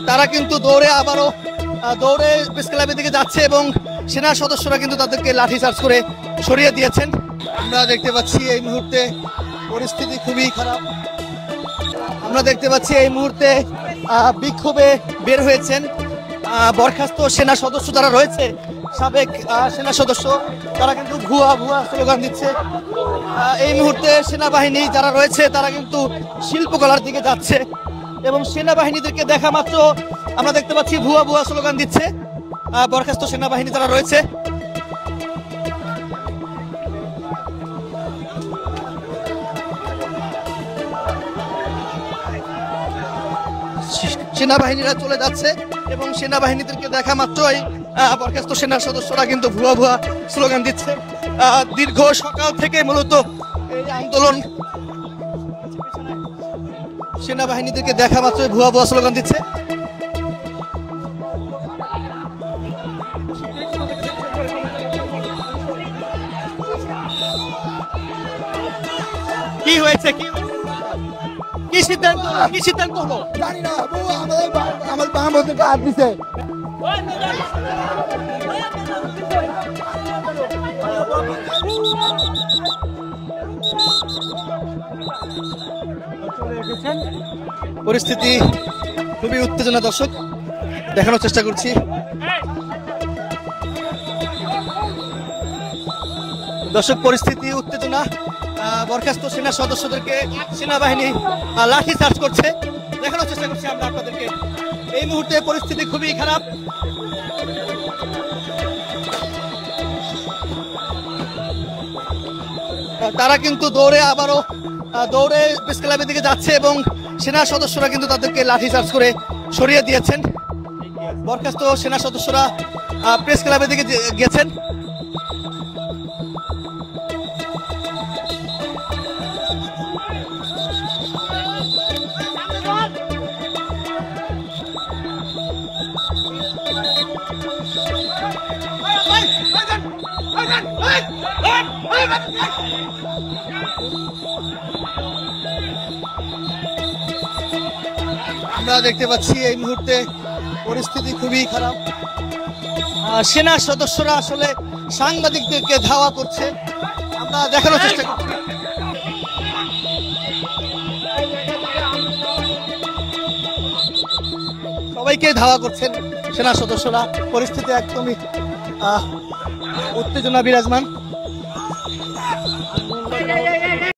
তারা কিন্তু আবারও দৌড়ে প্রেস ক্লাবের দিকে যাচ্ছে এবং সেনা সদস্যরা কিন্তু তাদেরকে লাঠিচার্জ করে সরিয়ে দিয়েছেন। আমরা দেখতে পাচ্ছি এই মুহূর্তে পরিস্থিতি খুবই খারাপ। আমরা দেখতে পাচ্ছি এই মুহূর্তে বিক্ষোভে বের হয়েছেন বরখাস্ত সেনা সদস্য যারা রয়েছে, সাবেক সেনা সদস্য, তারা কিন্তু ভুয়া ভুয়া স্লোগান দিচ্ছে। এই মুহূর্তে সেনাবাহিনী যারা রয়েছে তারা কিন্তু শিল্পকলার দিকে যাচ্ছে এবং সেনাবাহিনীদেরকে দেখা মাত্র আমরা দেখতে পাচ্ছি ভুয়া ভুয়া স্লোগান দিচ্ছে বরখাস্ত সেনাবাহিনী যারা রয়েছে। সেনাবাহিনীরা চলে যাচ্ছে এবং সেনাবাহিনীদেরকে দেখা মাত্রই বরখাস্ত সেনা সদস্যরা কিন্তু ভুয়া ভুয়া স্লোগান দিচ্ছে। দীর্ঘ সকাল থেকে মূলত এই আন্দোলন, সেনাবাহিনীদেরকে দেখা মাত্রই ভুয়া ভুয়া স্লোগান দিচ্ছে। কি হয়েছে, কি সিদ্ধান্ত হলো জানি না, আমার বাম হাতে কাট দিছে। পরিস্থিতি খুবই উত্তেজনা, দর্শক দেখানোর চেষ্টা করছি। দর্শক পরিস্থিতি উত্তেজনা, বরখাস্ত সেনা সদস্যদেরকে সেনাবাহিনী লাঠি চার্জ করছে, দেখানোর চেষ্টা করছি আমরা আপনাদেরকে। এই মুহূর্তে পরিস্থিতি খুবই খারাপ। তারা কিন্তু আবারও দৌড়ে প্রেস ক্লাবের দিকে যাচ্ছে এবং সেনা সদস্যরা কিন্তু তাদেরকে লাঠি চার্জ করে সরিয়ে দিয়েছেন। বরখাস্ত সেনা সদস্যরা প্রেস ক্লাবের দিকে গেছেন। আমরা দেখতে পাচ্ছি এই মুহূর্তে পরিস্থিতি খুবই খারাপ। সেনা সদস্যরা আসলে সাংবাদিকদেরকে ধাওয়া করছে, আমরা দেখানোর চেষ্টা করছি। সবাইকে ধাওয়া করছেন সেনা সদস্যরা। পরিস্থিতি একদমই উত্তেজনা বিরাজমান।